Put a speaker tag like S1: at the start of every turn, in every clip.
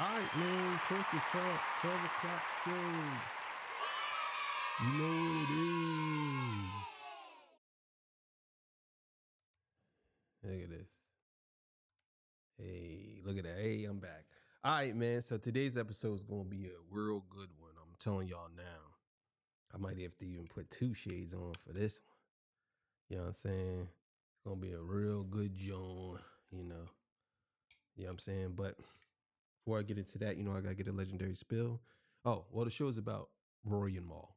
S1: All right, man. Talk your talk. 12 o'clock show. You know what it is. Look at this. Hey, look at that. Hey, I'm back. All right, man. So today's episode is going to be a real good one. I'm telling y'all now. I might have to even put 2 shades on for this one. You know what I'm saying? It's going to be a real good joint, you know. You know what I'm saying? But before I get into that, you know, I got to get a legendary spill. Oh, well, the show is about Rory and Maul.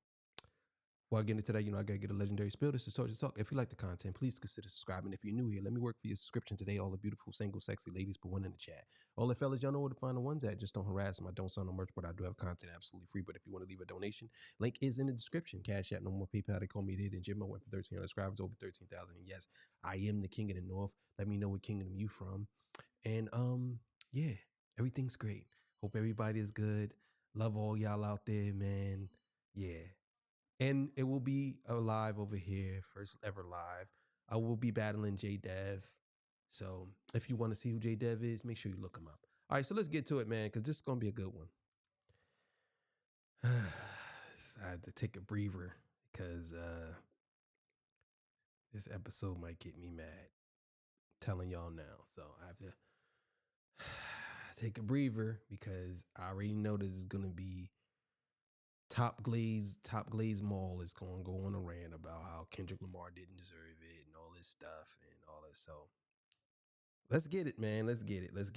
S1: Before I get into that, you know, I got to get a legendary spill. This is Soldier Talk. If you like the content, please consider subscribing. If you're new here, let me work for your subscription today. All the beautiful, single, sexy ladies, put one in the chat. All the fellas, y'all know where to find the ones at. Just don't harass them. I don't sell no merch, but I do have content absolutely free. But if you want to leave a donation, link is in the description. Cash App, no more PayPal. They call me It and Jim. I went for 1,300 subscribers, over 13,000. And yes, I am the king of the North. Let me know what kingdom you from. And yeah, everything's great. Hope everybody is good. Love all y'all out there, man. Yeah. And it will be a live over here, first ever live. I will be battling J Dev. So if you want to see who J Dev is, make sure you look him up. All right, so let's get to it, man, because this is going to be a good one. I had to take a breather because this episode might get me mad. I'm telling y'all now. So I have to take a breather because I already know this is going to be Top Glaze Mall is going to go on a rant about how Kendrick Lamar didn't deserve it and all this stuff and all this. So let's get it, man. Let's get it. Let's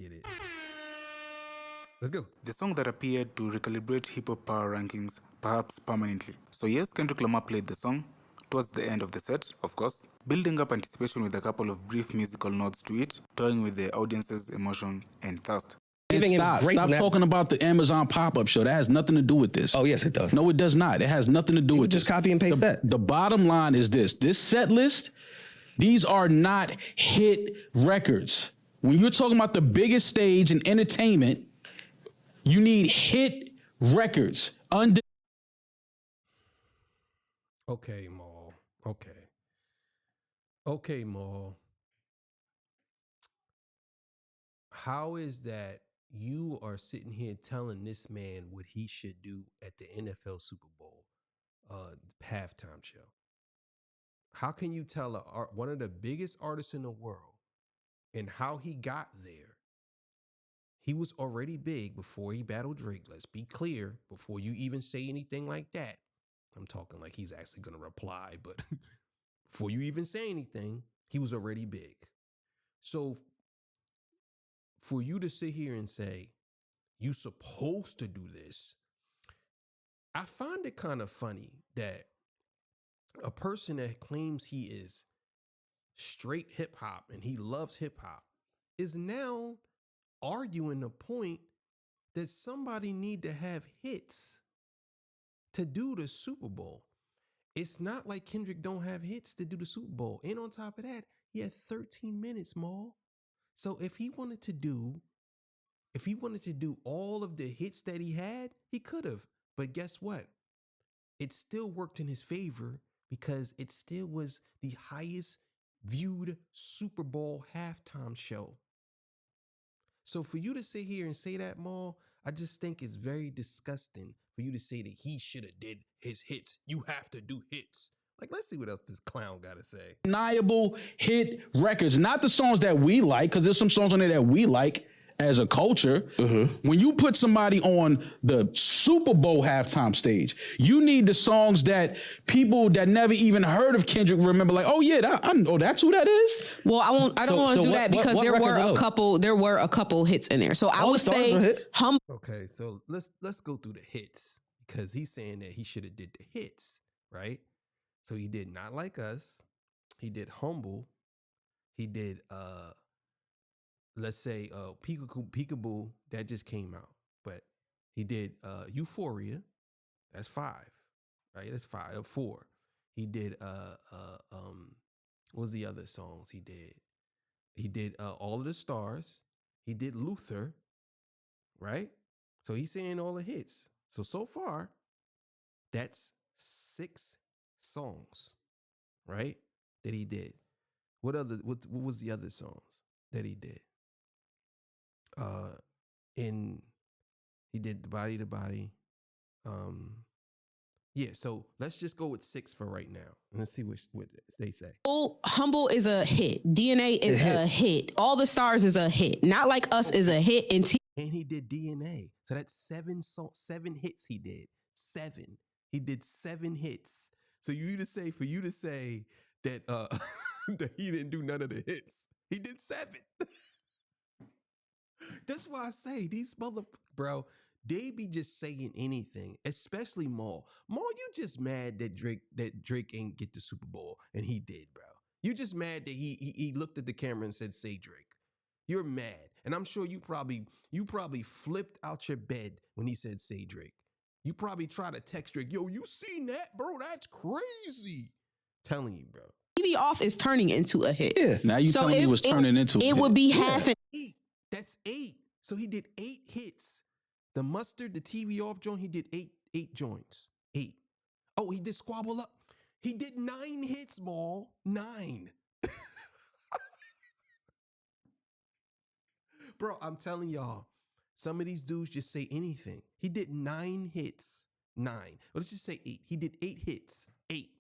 S1: go.
S2: The song that appeared to recalibrate hip-hop power rankings, perhaps permanently. So yes, Kendrick Lamar played the song towards the end of the set, of course, building up anticipation with a couple of brief musical nods to it, toying with the audience's emotion and thirst.
S3: Stop talking about the Amazon pop-up show. That has nothing to do with this.
S4: Oh, yes, it does.
S3: No, it does not. It has nothing to do with
S4: just
S3: this.
S4: copy and paste that.
S3: The bottom line is this set list, these are not hit records. When you're talking about the biggest stage in entertainment, you need hit records.
S1: Okay, Maul. Okay, Maul. How is that you are sitting here telling this man what he should do at the NFL Super Bowl halftime show? How can you tell one of the biggest artists in the world and how he got there? He was already big before he battled Drake. Let's be clear before you even say anything like that. I'm talking like he's actually going to reply, but before you even say anything, he was already big. So for you to sit here and say, you supposed to do this, I find it kind of funny that a person that claims he is straight hip hop and he loves hip hop is now arguing the point that somebody need to have hits to do the Super Bowl. It's not like Kendrick don't have hits to do the Super Bowl. And on top of that, he had 13 minutes, Maul. So if he wanted to do all of the hits that he had, he could have. But guess what? It still worked in his favor because it still was the highest viewed Super Bowl halftime show. So for you to sit here and say that, Maul, I just think it's very disgusting for you to say that he should have did his hits. You have to do hits. Like, let's see what else this clown got to say.
S3: Undeniable hit records, not the songs that we like, because there's some songs on there that we like as a culture. When you put somebody on the Super Bowl halftime stage, you need the songs that people that never even heard of Kendrick remember, like, oh yeah, I know that's who that is.
S5: Well, I don't want to do that because there were a couple hits in there. So I would say
S1: Okay, so let's go through the hits because he's saying that he should have did the hits, right? So he did Not Like Us, he did Humble, he did let's say Peekaboo, that just came out, but he did Euphoria, that's 5, right? That's 5 or 4. He did what was the other songs he did? He did All of the Stars, he did Luther, right? So he's saying all the hits. So far, that's 6 songs, right? That he did. What was the other songs that he did? In He did the body to body. Yeah, so let's just go with 6 for right now. And let's see what they say.
S5: Humble is a hit. DNA is a hit. All the Stars is a hit. Not Like Us is a hit. And
S1: he did DNA. So that's 7 hits he did. 7. He did 7 hits. So for you to say that that he didn't do none of the hits. He did 7. That's why I say these bro, they be just saying anything, especially Maul. Maul, you just mad that Drake ain't get the Super Bowl and he did, bro. You just mad that he looked at the camera and said, "Say Drake." You're mad, and I'm sure you probably flipped out your bed when he said, "Say Drake." You probably try to text Drake, "Yo, you seen that, bro? That's crazy." Telling you, bro.
S5: TV Off is turning into a hit.
S3: Yeah. Now you telling me it was turning into a hit.
S5: It would be half an
S1: 8. That's 8. So he did 8 hits. The Mustard, the TV Off joint, he did 8 joints. 8. Oh, he did Squabble Up. He did 9 hits, Maul. 9. Bro, I'm telling y'all, some of these dudes just say anything. He did 9 hits. 9. Well, let's just say 8. He did 8 hits. 8.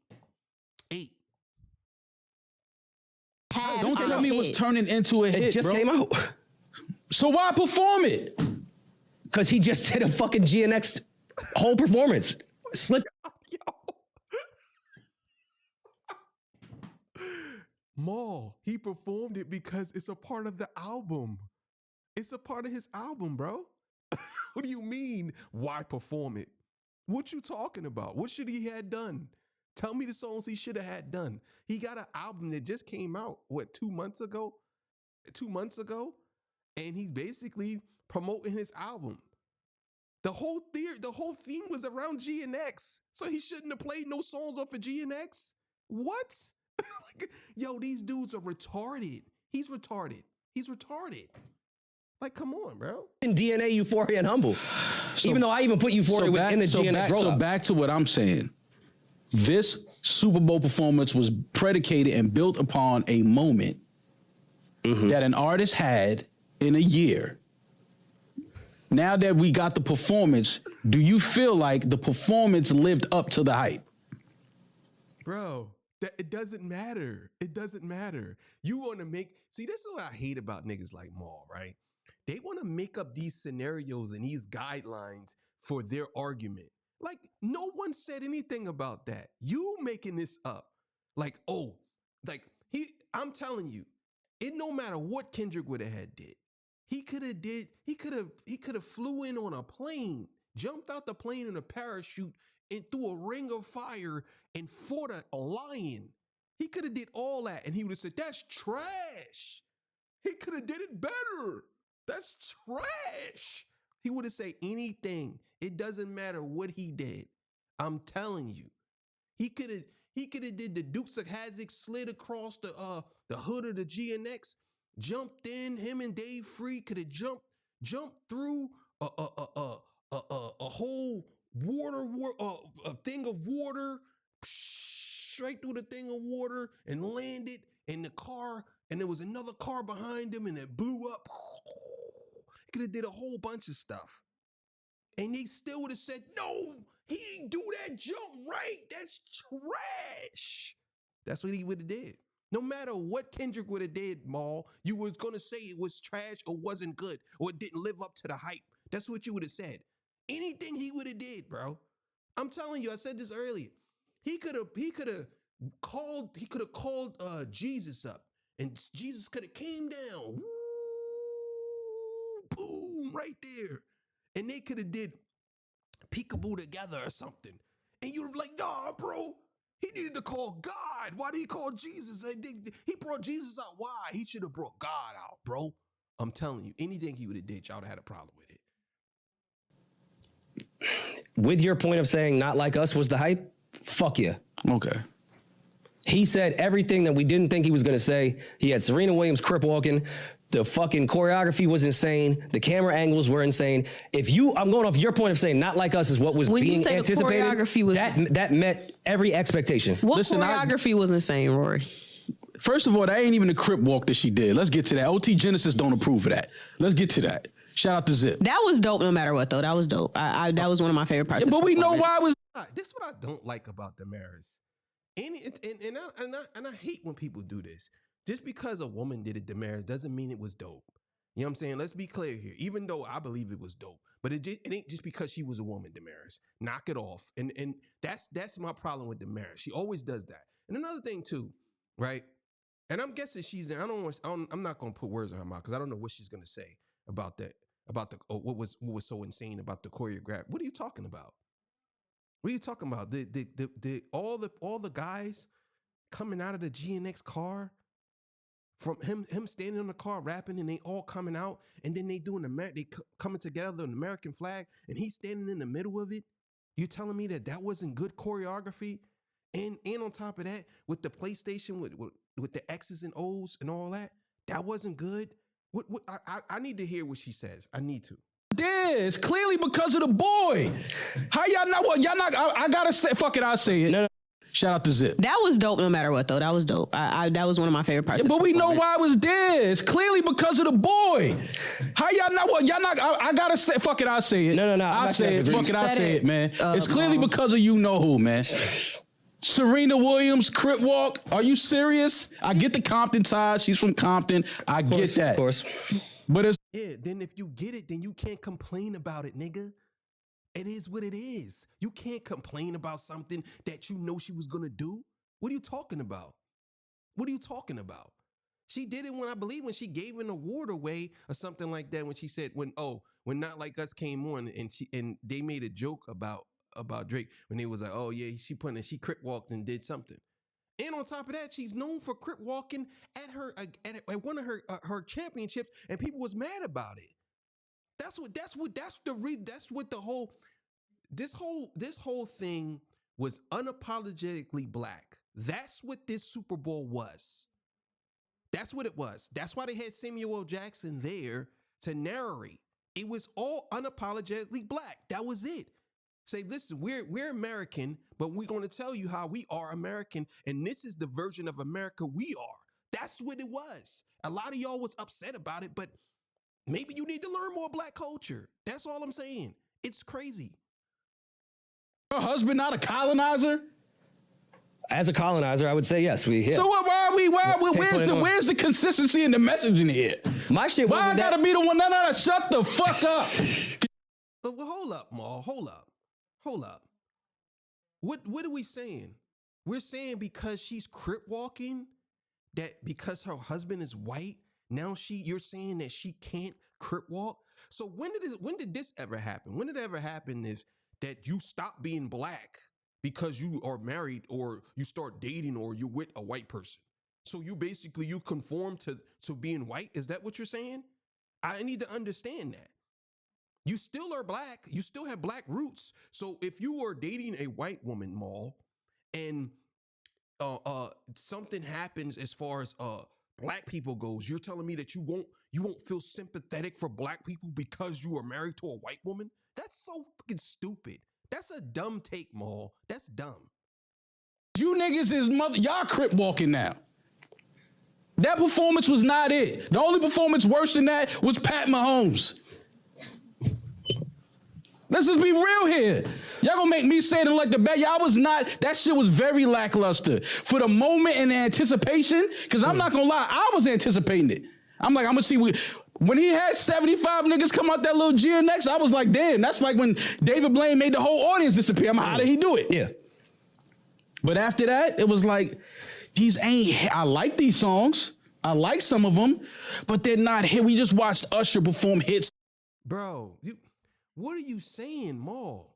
S3: Don't tell me it was turning into a hit.
S4: It just came out.
S3: So why perform it?
S4: Because he just did a fucking GNX whole performance.
S1: Maul, he performed it because it's a part of the album. It's a part of his album, bro. What do you mean, why perform it? What you talking about? What should he had done? Tell me the songs he should have had done. He got an album that just came out, 2 months ago? 2 months ago? And he's basically promoting his album. The whole theme was around GNX. So he shouldn't have played no songs off of GNX? What? Yo, these dudes are retarded. He's retarded. Like, come on, bro.
S4: In DNA, Euphoria, and Humble. Even though I even put Euphoria in the GNX rollout.
S3: So back to what I'm saying. This Super Bowl performance was predicated and built upon a moment that an artist had in a year. Now that we got the performance, do you feel like the performance lived up to the hype?
S1: Bro, it doesn't matter. It doesn't matter. You want to see, this is what I hate about niggas like Maul, right? They want to make up these scenarios and these guidelines for their argument. Like, no one said anything about that. You making this up. Like, I'm telling you, it no matter what Kendrick would have had did. He could have flew in on a plane, jumped out the plane in a parachute and through a ring of fire and fought a lion. He could have did all that and he would have said, "That's trash." He could have did it better. That's trash. He would have said anything. It doesn't matter what he did. I'm telling you. He could have did the Dukes of Hazzard, slid across the hood of the GNX, jumped in. Him and Dave Free could have jumped through a whole a thing of water, straight through the thing of water, and landed in the car. And there was another car behind him, and it blew up. He could have did a whole bunch of stuff, and they still would have said, "No, he didn't do that jump right. That's trash." That's what he would have did. No matter what Kendrick would have did, Maul, you was gonna say it was trash or wasn't good or it didn't live up to the hype. That's what you would have said. Anything he would have did, bro. I'm telling you, I said this earlier. He could have called Jesus up, and Jesus could have came down. Woo, boom, right there. And they could have did peekaboo together or something. And you were like, "Nah, bro. He needed to call God. Why did he call Jesus? He brought Jesus out. Why? He should have brought God out, bro." I'm telling you, anything he would have did, y'all would have had a problem with it.
S4: With your point of saying Not Like Us was the hype, fuck yeah.
S3: Okay.
S4: He said everything that we didn't think he was going to say. He had Serena Williams crip walking. The fucking choreography was insane. The camera angles were insane. I'm going off your point of saying Not Like Us is what was being anticipated.
S5: Choreography was
S4: that met every expectation.
S5: Listen, choreography was insane, Rory?
S3: First of all, that ain't even the crip walk that she did. Let's get to that. OT Genesis don't approve of that. Let's get to that. Shout out to Zip.
S5: That was dope no matter what, though. That was dope. That was one of my favorite parts.
S3: But we know why it was.
S1: This is what I don't like about Damaris. And I hate when people do this. Just because a woman did it, Damaris, doesn't mean it was dope. You know what I'm saying? Let's be clear here. Even though I believe it was dope, but it ain't just because she was a woman, Damaris. Knock it off. And that's my problem with Damaris. She always does that. And another thing too, right? And I'm guessing I'm not gonna put words in her mouth because I don't know what she's gonna say about that. About what was so insane about the choreograph. What are you talking about? What are you talking about? All the guys coming out of the GNX car, from him standing in the car rapping, and they all coming out, and then they coming together an American flag, and he's standing in the middle of it. You telling me that wasn't good choreography? And on top of that, with the PlayStation, with the X's and O's and all that wasn't good. I need to hear what she says. I need to.
S3: This clearly because of the boy. How y'all not? What y'all not? I gotta say, fuck it. I'll say it. No. Shout out to Zip.
S5: That was dope no matter what, though. That was dope. That was one of my favorite parts.
S3: But we know why it was this. Clearly because of the boy. How y'all not? What y'all not? I gotta say, fuck it. I'll say it.
S4: No.
S3: I'll say it. Fuck it. I'll say it, man. It's clearly because of you know who, man. Serena Williams, Crip Walk. Are you serious? I get the Compton ties. She's from Compton. I get that.
S4: Of course.
S3: But it's
S1: then if you get it, then you can't complain about it, nigga. It is what it is. You can't complain about something that you know she was gonna do. What are you talking about? What are you talking about? She did it when she gave an award away or something like that. When she said when Not Like Us came on and they made a joke about Drake when they was like, oh yeah, she crip walked and did something. And on top of that, she's known for crip walking at one of her championships, and people was mad about it. This whole thing was unapologetically black. That's what this Super Bowl was. That's what it was. That's why they had Samuel L. Jackson there to narrate. It was all unapologetically black. That was it. Say, listen, we're American, but we're going to tell you how we are American, and this is the version of America we are. That's what it was. A lot of y'all was upset about it, but maybe you need to learn more black culture. That's all I'm saying. It's crazy.
S3: Her husband not a colonizer?
S4: As a colonizer, I would say yes.
S3: So where's the consistency in the messaging here?
S4: My shit.
S3: Why I gotta be the one? No, shut the fuck up.
S1: But hold up, Maul. Hold up. What are we saying? We're saying because she's crip walking, that because her husband is white, now you're saying that she can't crip walk? So when did this ever happen? When did it ever happen is that you stop being black because you are married or you start dating or you're with a white person? So you conform to being white? Is that what you're saying? I need to understand that. You still are black. You still have black roots. So if you are dating a white woman, Maul, and something happens as far as black people goes, you're telling me that you won't feel sympathetic for black people because you are married to a white woman? That's so fucking stupid. That's a dumb take, Maul. That's dumb.
S3: You niggas is y'all crip walking now. That performance was not it. The only performance worse than that was Pat Mahomes. Let's just be real here. Y'all gonna make me say it like the bad. Y'all was not, that shit was very lackluster. For the moment and the anticipation, because I'm not gonna lie, I was anticipating it. I'm like, I'm gonna see when he had 75 niggas come out that little GNX, I was like, damn, that's like when David Blaine made the whole audience disappear. How did he do it?
S4: Yeah.
S3: But after that, it was like, I like these songs. I like some of them, but they're not hit. We just watched Usher perform hits.
S1: Bro, what are you saying, Maul?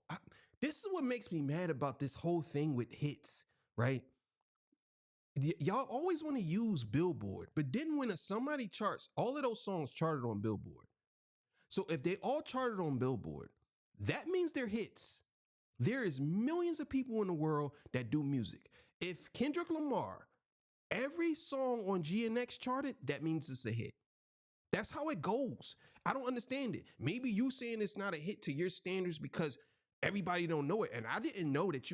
S1: This is what makes me mad about this whole thing with hits, right? Y'all always want to use Billboard, but then when somebody charts, all of those songs charted on Billboard. So if they all charted on Billboard, that means they're hits. There is millions of people in the world that do music. If Kendrick Lamar, every song on GNX charted, that means it's a hit. That's how it goes. I don't understand it. Maybe you saying it's not a hit to your standards because everybody don't know it. And I didn't know that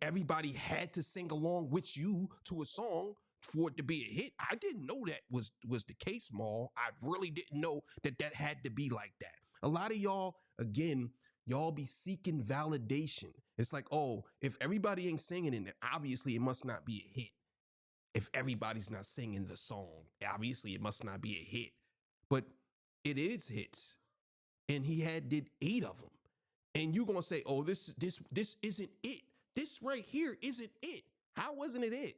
S1: everybody had to sing along with you to a song for it to be a hit. I didn't know that was the case, Maul. I really didn't know that had to be like that. A lot of y'all, again, y'all be seeking validation. It's like, oh, if everybody ain't singing it, then obviously it must not be a hit. If everybody's not singing the song, obviously it must not be a hit. But it is hits. And he did 8 of them. And you're gonna say, oh, this isn't it. This right here isn't it. How wasn't it?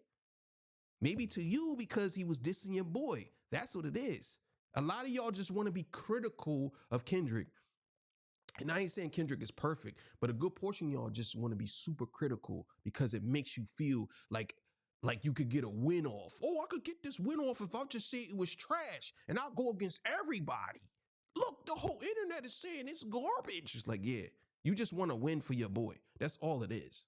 S1: Maybe to you because he was dissing your boy. That's what it is. A lot of y'all just want to be critical of Kendrick. And I ain't saying Kendrick is perfect, but a good portion of y'all just want to be super critical because it makes you feel like you could get a win off. Oh, I could get this win off if I just say it was trash and I'll go against everybody. Look, the whole internet is saying it's garbage. It's like, yeah, you just want to win for your boy. That's all it is.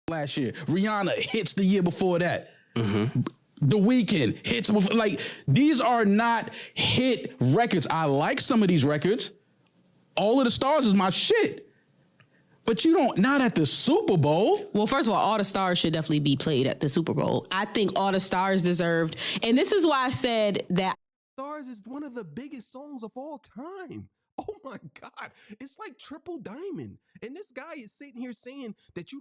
S3: Last year, Rihanna hits the year before that. The Weeknd hits before, like, these are not hit records. I like some of these records. All of the Stars is my shit. But you don't, not at the Super Bowl.
S5: Well, first of all the stars should definitely be played at the Super Bowl. I think All the Stars deserved, and this is why I said that
S1: Stars is one of the biggest songs of all time. Oh my God. It's like Triple Diamond. And this guy is sitting here saying that you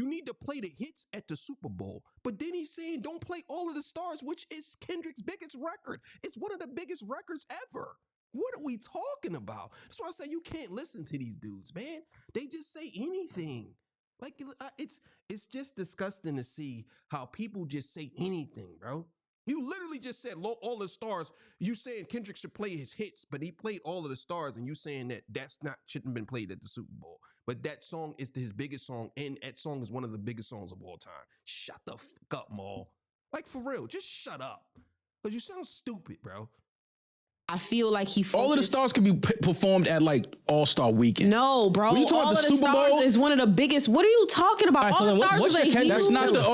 S1: need to play the hits at the Super Bowl. But then he's saying don't play All of the Stars, which is Kendrick's biggest record. It's one of the biggest records ever. What are we talking about? That's why I say you can't listen to these dudes, man. They just say anything. Like, it's just disgusting to see how people just say anything, bro. You literally just said All the Stars. You saying Kendrick should play his hits, but he played All of the Stars, and you saying that shouldn't have been played at the Super Bowl. But that song is his biggest song, and that song is one of the biggest songs of all time. Shut the fuck up, Maul. Like, for real, just shut up. Because you sound stupid, bro.
S5: I feel like he focused.
S3: All of the Stars can be performed at like All-Star Weekend.
S5: No, bro.
S3: When you talk
S5: All
S3: about
S5: of
S3: the
S5: the
S3: Super
S5: Stars
S3: Bowl,
S5: is one of the biggest. What are you talking about?
S4: All right, so
S5: All
S4: then
S5: the Stars
S4: what's
S5: is a
S4: your
S5: huge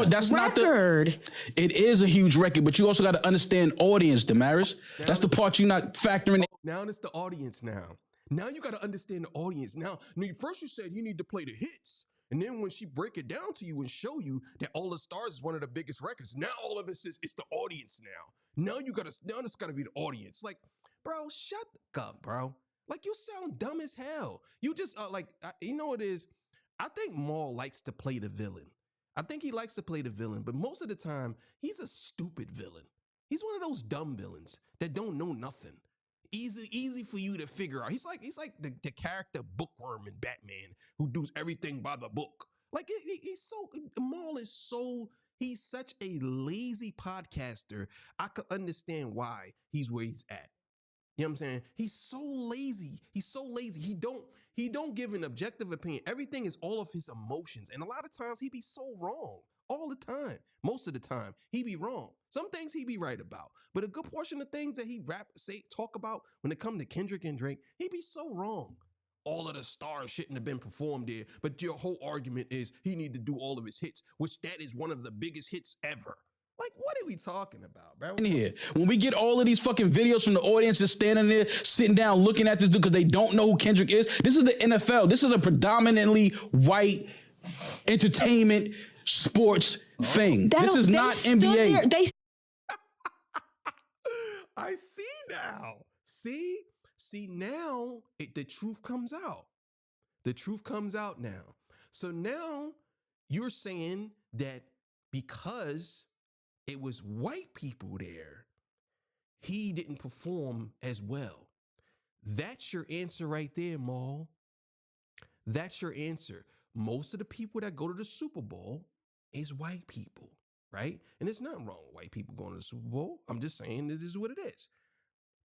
S3: that's not the
S5: record.
S3: It is a huge record, but you also got to understand audience, Damaris. That's the part you're not factoring in.
S1: Now it's the audience now. Now you got to understand the audience. Now, first you said you need to play the hits. And then when she break it down to you and show you that All the Stars is one of the biggest records, now all of it says it's the audience now. Now it's got to be the audience. Like, bro, shut up, bro. Like, you sound dumb as hell. You just, you know what it is? I think Maul likes to play the villain. I think he likes to play the villain, but most of the time, he's a stupid villain. He's one of those dumb villains that don't know nothing. Easy for you to figure out. He's like the character Bookworm in Batman who does everything by the book. Like, Maul is he's such a lazy podcaster. I could understand why he's where he's at. You know what I'm saying? He's so lazy. He don't give an objective opinion. Everything is all of his emotions. And a lot of times he be so wrong. All the time. Most of the time, he be wrong. Some things he be right about. But a good portion of things that he talk about when it come to Kendrick and Drake, he be so wrong. All of the Stars shouldn't have been performed there. But your whole argument is he need to do all of his hits, which that is one of the biggest hits ever. Like, what are we talking about, bro?
S3: In here, when we get all of these fucking videos from the audience just standing there, sitting down, looking at this dude because they don't know who Kendrick is. This is the NFL. This is a predominantly white entertainment sports thing. This is not NBA.
S1: I see now. See now the truth comes out. The truth comes out now. So now you're saying that because it was white people there, he didn't perform as well. That's your answer right there, Maul. That's your answer. Most of the people that go to the Super Bowl is white people, right? And there's nothing wrong with white people going to the Super Bowl. I'm just saying this is what it is.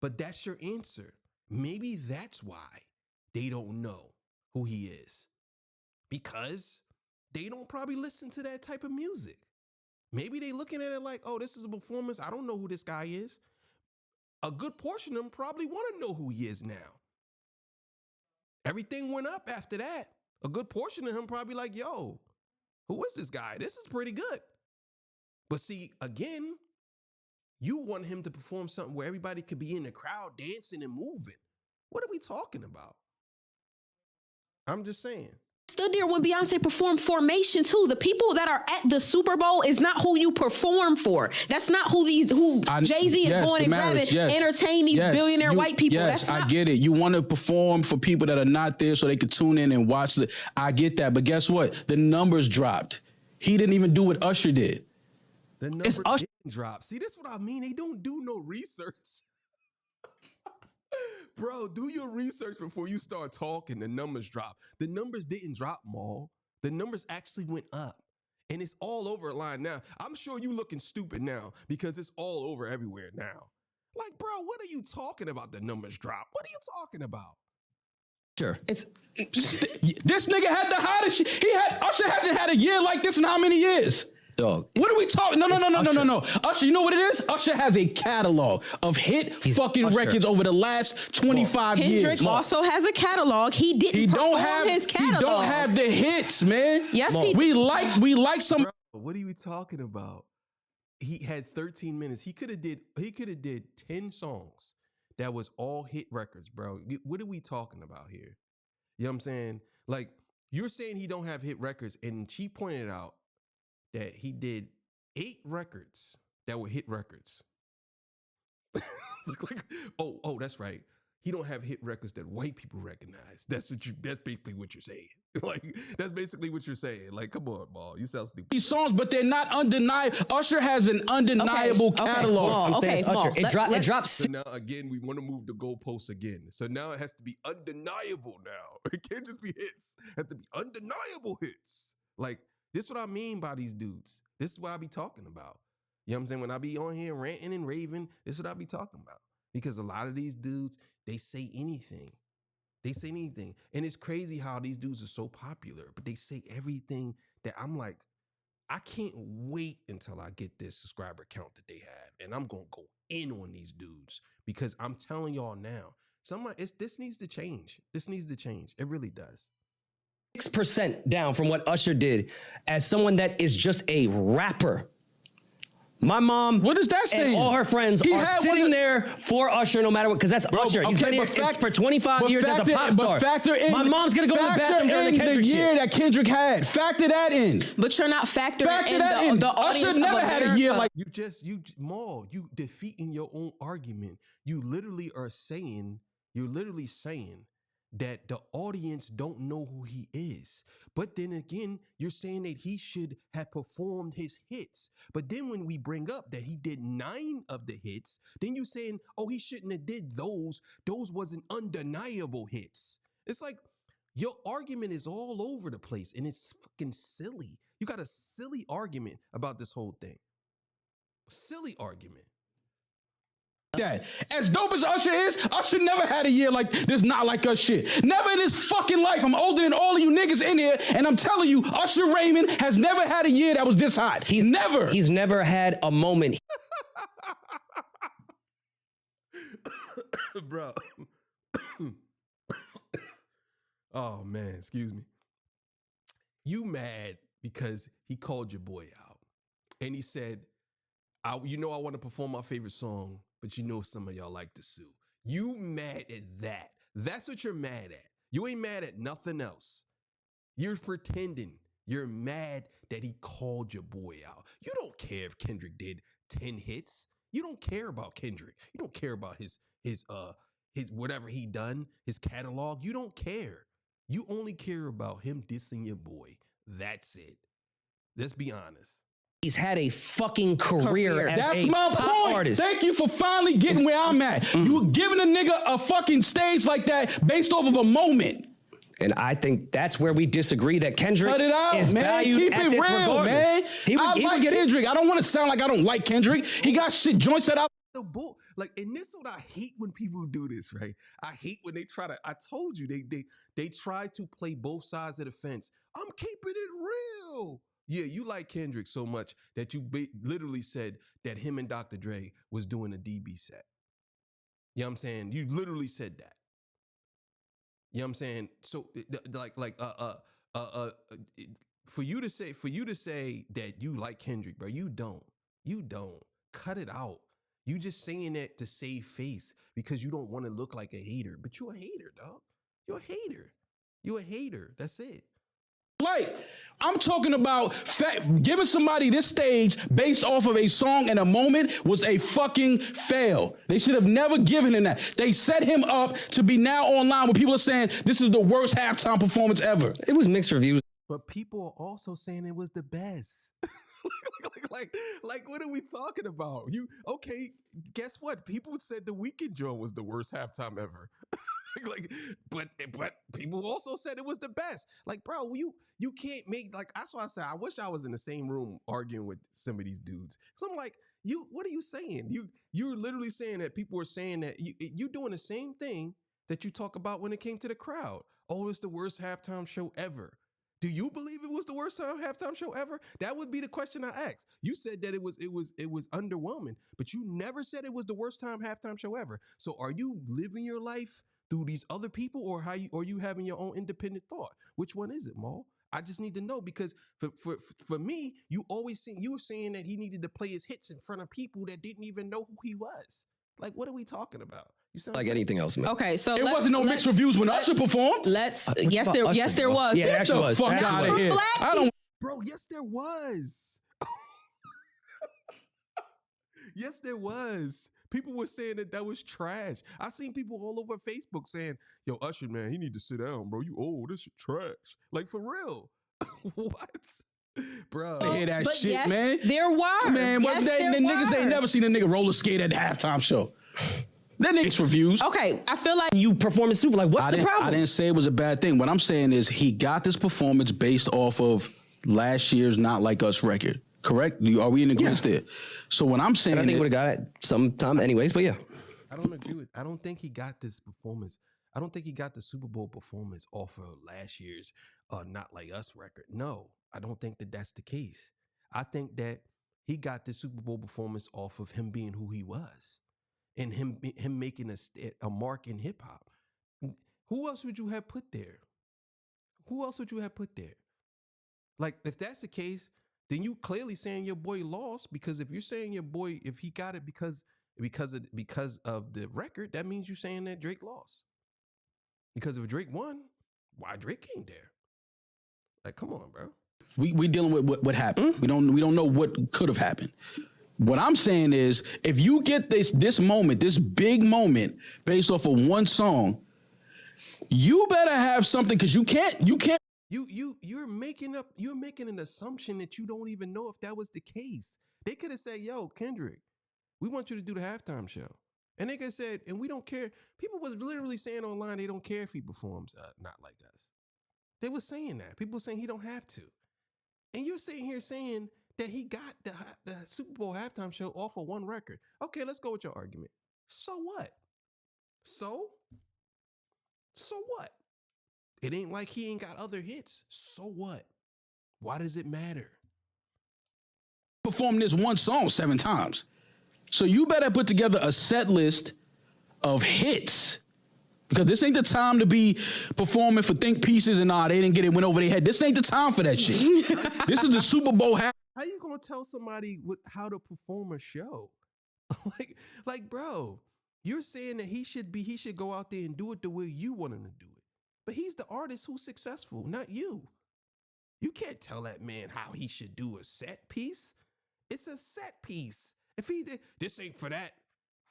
S1: But that's your answer. Maybe that's why they don't know who he is. Because they don't probably listen to that type of music. Maybe they looking at it like, oh, this is a performance. I don't know who this guy is. A good portion of them probably want to know who he is now. Everything went up after that. A good portion of them probably like, yo, who is this guy? This is pretty good. But see, again, you want him to perform something where everybody could be in the crowd dancing and moving. What are we talking about? I'm just saying.
S5: stood there when Beyonce performed Formation too. The people that are at the Super Bowl is not who you perform for. That's not who Jay-Z is going and grabbing, entertain these billionaire white people.
S3: Yes, I get it. You want to perform for people that are not there so they can tune in and watch it. I get that. But guess what? The numbers dropped. He didn't even do what Usher did.
S1: The numbers didn't drop. See, that's what I mean. They don't do no research. Bro, do your research before you start talking. The numbers drop. The numbers didn't drop, Maul. The numbers actually went up. And it's all over a line now. I'm sure you looking stupid now because it's all over everywhere now. Like, bro, what are you talking about? The numbers drop. What are you talking about?
S4: Sure.
S3: This nigga had the hottest shit. Usher hasn't had a year like this in how many years?
S4: Dog.
S3: What are we talking? No. Usher, you know what it is? Usher has a catalog of He's records over the last 25 years.
S5: Kendrick also has a catalog. He don't have his catalog.
S3: He don't have the hits, man.
S5: Yes,
S3: we like some.
S1: Bro, what are you talking about? He had 13 minutes. He could have did 10 songs that was all hit records, bro. What are we talking about here? You know what I'm saying? Like, you're saying he don't have hit records, and she pointed out that he did 8 records that were hit records. Oh, that's right. He don't have hit records that white people recognize. That's basically what you're saying. Like, that's basically what you're saying. Like, come on, Ball. You sound stupid.
S3: These songs, but they're not undeniable. Usher has an undeniable catalog.
S4: Usher. It drops.
S1: So now, again, we want to move the goalposts again. So now it has to be undeniable now. It can't just be hits. It has to be undeniable hits. Like, this is what I mean by these dudes. This is what I be talking about. You know what I'm saying? When I be on here ranting and raving, this is what I be talking about. Because a lot of these dudes, they say anything. They say anything. And it's crazy how these dudes are so popular, but they say everything that I'm like, I can't wait until I get this subscriber count that they have. And I'm going to go in on these dudes because I'm telling y'all now, this needs to change. This needs to change. It really does.
S4: 6% down from what Usher did as someone that is just a rapper. My mom,
S3: what does that say?
S4: And all her friends are sitting there for Usher no matter what, because that's Usher. He's been here for 25 years as a pop star. My mom's going to go in the bathroom during the Kendrick shit.
S3: Year that Kendrick had. Factor that in.
S5: But you're not factoring in the audience
S3: Usher never had a year like
S1: you defeating your own argument. You're literally saying that the audience don't know who he is. But then again, you're saying that he should have performed his hits. But then when we bring up that he did 9 of the hits, then you're saying, oh, he shouldn't have did those. Those wasn't undeniable hits. It's like your argument is all over the place and it's fucking silly. You got a silly argument about this whole thing. Silly argument.
S3: That. As dope as Usher is, Usher never had a year like this, not like us shit. Never in his fucking life. I'm older than all of you niggas in here, and I'm telling you, Usher Raymond has never had a year that was this hot. He's never
S4: had a moment.
S1: Bro. Oh, man, excuse me. You mad because he called your boy out, and he said, I want to perform my favorite song, but you know some of y'all like to sue. You mad at that. That's what you're mad at. You ain't mad at nothing else. You're pretending. You're mad that he called your boy out. You don't care if Kendrick did 10 hits. You don't care about Kendrick. You don't care about his whatever he done, his catalog. You don't care. You only care about him dissing your boy. That's it. Let's be honest.
S4: He's had a fucking career as
S3: That's
S4: a
S3: my
S4: pop
S3: point.
S4: artist.
S3: Thank you for finally getting where I'm at. You were giving a nigga a fucking stage like that based off of a moment.
S4: And I think that's where we disagree, that Kendrick
S3: Cut it out,
S4: is
S3: man.
S4: valued
S3: Keep
S4: at
S3: it
S4: this
S3: real,
S4: regardless.
S3: man.
S4: He would get
S3: Kendrick. I don't want to sound like I don't like Kendrick. He got shit joints that I...
S1: And this is what I hate when people do this, right? I hate when they try to, I told you, they try to play both sides of the fence. I'm keeping it real. Yeah, you like Kendrick so much that you literally said that him and Dr. Dre was doing a DB set. You know what I'm saying? You literally said that. You know what I'm saying? So for you to say that you like Kendrick, bro, you don't. Cut it out. You just saying that to save face because you don't want to look like a hater, but you're a hater, dog. You're a hater. That's it.
S3: Like, I'm talking about giving somebody this stage based off of a song and a moment was a fucking fail. They should have never given him that. They set him up to be now online where people are saying this is the worst halftime performance ever.
S4: It was mixed reviews.
S1: But people are also saying it was the best. like, what are we talking about? Okay? Guess what? People said the Weeknd joint was the worst halftime ever. But people also said it was the best. Like, bro, you can't make that's why I said I wish I was in the same room arguing with some of these dudes. So I'm like, what are you saying? You're literally saying that people are saying that you're doing the same thing that you talk about when it came to the crowd. Oh, it's the worst halftime show ever. Do you believe it was the worst halftime show ever? That would be the question I asked. You said that it was underwhelming, but you never said it was the worst halftime show ever. So are you living your life through these other people, or are you having your own independent thought? Which one is it, Maul? I just need to know, because for me, you were saying that he needed to play his hits in front of people that didn't even know who he was. Like, what are we talking about? You sound
S4: like anything else, man.
S5: Okay, so
S3: it wasn't no mixed reviews when Usher performed.
S5: Yes, there was.
S4: Yeah,
S3: Get the fuck out of here. I don't.
S1: Bro, yes, there was. Yes, there was. People were saying that was trash. I seen people all over Facebook saying, "Yo, Usher, man, he need to sit down, bro. You old. This shit trash." Like, for real. What? Bro,
S3: I hear that shit,
S5: yes,
S3: man.
S5: There were.
S3: Man,
S5: yes,
S3: the niggas ain't never seen a nigga roller skate at the halftime show. That niggas reviews.
S5: Okay, I feel like
S4: you performing super. Like, what's the problem?
S3: I didn't say it was a bad thing. What I'm saying is he got this performance based off of last year's Not Like Us record. Correct? Are we in agreement there? So when I'm saying,
S4: I think would have got it sometime, anyways. But yeah,
S1: I don't agree with. I don't think he got this performance. I don't think he got the Super Bowl performance off of last year's Not Like Us record. No, I don't think that that's the case. I think that he got the Super Bowl performance off of him being who he was, and him making a mark in hip hop. Who else would you have put there? Who else would you have put there? Like, if that's the case, then you clearly saying your boy lost, because if you're saying your boy, if he got it because of the record, that means you're saying that Drake lost. Because if Drake won, why Drake ain't there? Like, come on, bro.
S3: We dealing with what happened. We don't know what could have happened. What I'm saying is, if you get this moment, this big moment based off of one song, you better have something, because you can't.
S1: You're making an assumption that you don't even know if that was the case. They could have said, "Yo, Kendrick, we want you to do the halftime show," and they could have said, "And we don't care." People was literally saying online they don't care if he performs Not Like Us. They were saying that. People were saying he don't have to, and you're sitting here saying that he got the Super Bowl halftime show off of one record. Okay, let's go with your argument. So what? So what? It ain't like he ain't got other hits. So what? Why does it matter?
S3: Perform this one song 7 times. So you better put together a set list of hits, because this ain't the time to be performing for think pieces and they didn't get it, went over their head. This ain't the time for that shit. This is the Super Bowl. How
S1: you gonna tell somebody how to perform a show? like, bro, you're saying that he should go out there and do it the way you want him to do it. But he's the artist who's successful, not you. You can't tell that man how he should do a set piece. It's a set piece. If this ain't for that.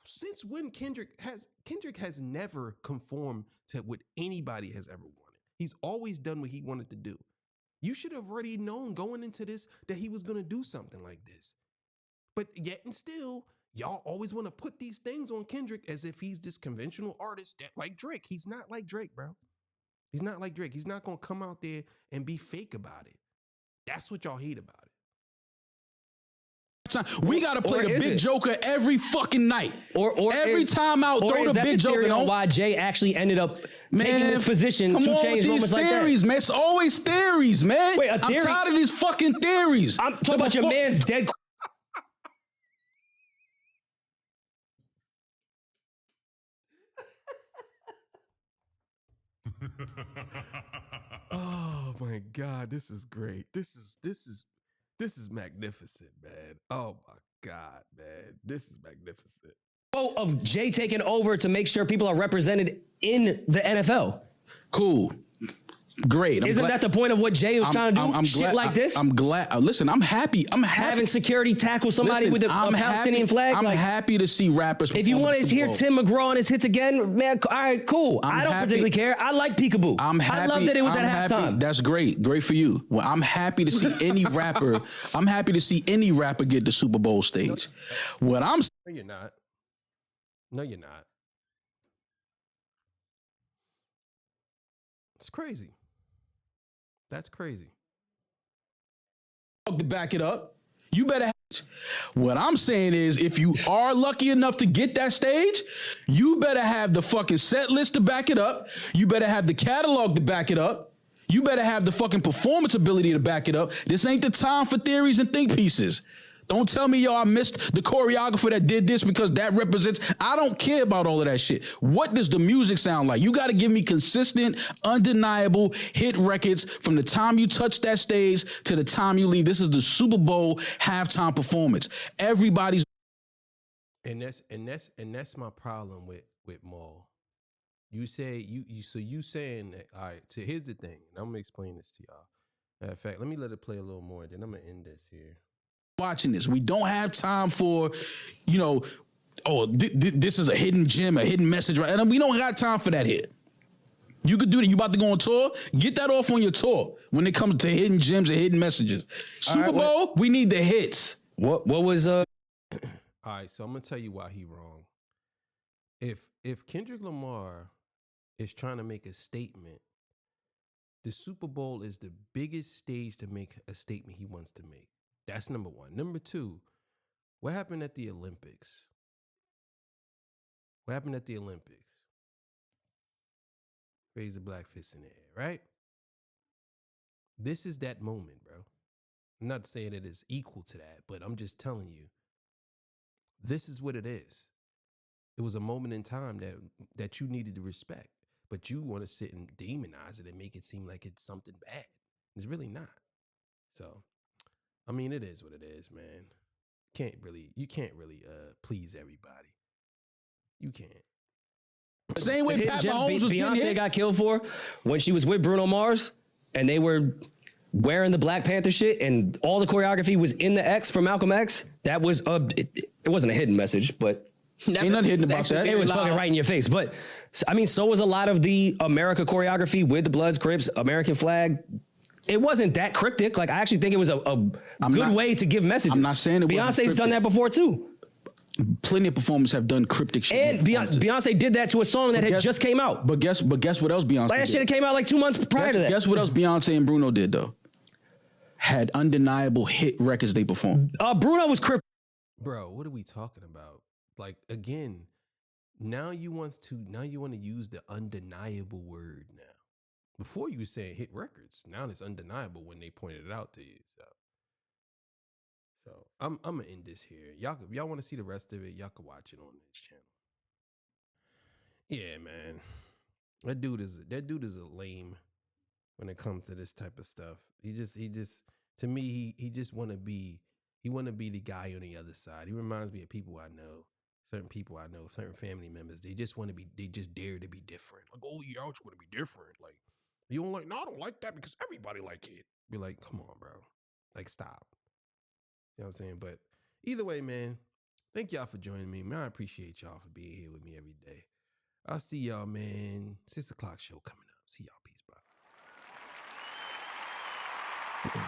S1: Since when Kendrick has never conformed to what anybody has ever wanted. He's always done what he wanted to do. You should have already known going into this that he was going to do something like this. But yet and still, y'all always want to put these things on Kendrick as if he's this conventional artist that like Drake. He's not like Drake, bro. He's not like Drake. He's not going to come out there and be fake about it. That's what y'all hate about it.
S3: We got to play the big joker every fucking night.
S4: Or
S3: every time out, throw the big joker on.
S4: Why Jay actually ended up taking this position to change moments like that.
S3: Theories, man. It's always theories, man.
S4: Wait, I'm
S3: tired of these fucking theories.
S4: I'm talking about your man's dead.
S1: Oh my God, this is great. This is magnificent, man. Oh my God, man. This is magnificent.
S4: Of Jay taking over to make sure people are represented in the NFL.
S3: Cool. Great.
S4: Isn't that the point of what Jay was trying to do? Shit like this?
S3: I'm glad. Listen, I'm happy.
S4: Having security tackle somebody with a Palestinian flag.
S3: I'm happy to see rappers.
S4: If you want to hear Tim McGraw on his hits again, man, all right, cool. I don't particularly care. I like Peekaboo. I love that it was at halftime.
S3: That's great. Great for you. Well, I'm happy to see any rapper. I'm happy to see any rapper get the Super Bowl stage. What I'm
S1: No, you're not. No, you're not. It's crazy. That's crazy.
S3: To back it up, you better have. What I'm saying is, if you are lucky enough to get that stage, you better have the fucking set list to back it up. You better have the catalog to back it up. You better have the fucking performance ability to back it up. This ain't the time for theories and think pieces. Don't tell me, I missed the choreographer that did this because that represents. I don't care about all of that shit. What does the music sound like? You got to give me consistent, undeniable hit records from the time you touch that stage to the time you leave. This is the Super Bowl halftime performance. Everybody's.
S1: And that's my problem with Maul. You say you saying that. All right. So here's the thing. I'm gonna explain this to y'all. Matter of fact, let me let it play a little more. Then I'm gonna end this here.
S3: Watching this, we don't have time for, this is a hidden gem, a hidden message, right? And we don't got time for that here. You could do that. You about to go on tour? Get that off on your tour when it comes to hidden gems and hidden messages. Super Bowl, we need the hits.
S4: What was
S1: All right, so I'm gonna tell you why he wrong. If Kendrick Lamar is trying to make a statement, the Super Bowl is the biggest stage to make a statement he wants to make. That's number one. Number two, what happened at the Olympics? What happened at the Olympics? Raise a black fist in the air, right? This is that moment, bro. I'm not saying it is equal to that, but I'm just telling you, this is what it is. It was a moment in time that you needed to respect, but you want to sit and demonize it and make it seem like it's something bad. It's really not. So, I mean, it is what it is, man. You can't really please everybody. You can't.
S3: Same way Pat Mahomes was
S4: Beyonce got killed for when she was with Bruno Mars and they were wearing the Black Panther shit and all the choreography was in the X for Malcolm X. That was it wasn't a hidden message, but
S3: ain't nothing hidden about that.
S4: It was fucking right in your face. But I mean, so was a lot of the America choreography with the Bloods, Crips, American flag. It wasn't that cryptic. Like, I actually think it was a good way to give messages.
S3: I'm not saying it
S4: Beyonce's done that before too.
S3: Plenty of performers have done cryptic shit.
S4: And Beyonce did that to a song that had just came out.
S3: But guess what else Beyonce did?
S4: That shit came out like 2 months prior to that.
S3: Guess what else Beyonce and Bruno did though? Had undeniable hit records they performed.
S4: Bruno was cryptic.
S1: Bro, what are we talking about? Like, again, now you want to use the undeniable word now. Before you were saying hit records. Now it's undeniable when they pointed it out to you. So I'm gonna end this here. If y'all want to see the rest of it, y'all can watch it on this channel. Yeah, man. That dude is a lame when it comes to this type of stuff. He just to me, he just wanna be the guy on the other side. He reminds me of people I know. Certain family members, they just dare to be different. Like, oh yeah, I just want to be different. Like, you don't like, no, I don't like that because everybody like it. Be like, come on, bro. Like, stop. You know what I'm saying? But either way, man, thank y'all for joining me. Man, I appreciate y'all for being here with me every day. I'll see y'all, man. 6 o'clock show coming up. See y'all. Peace, bye.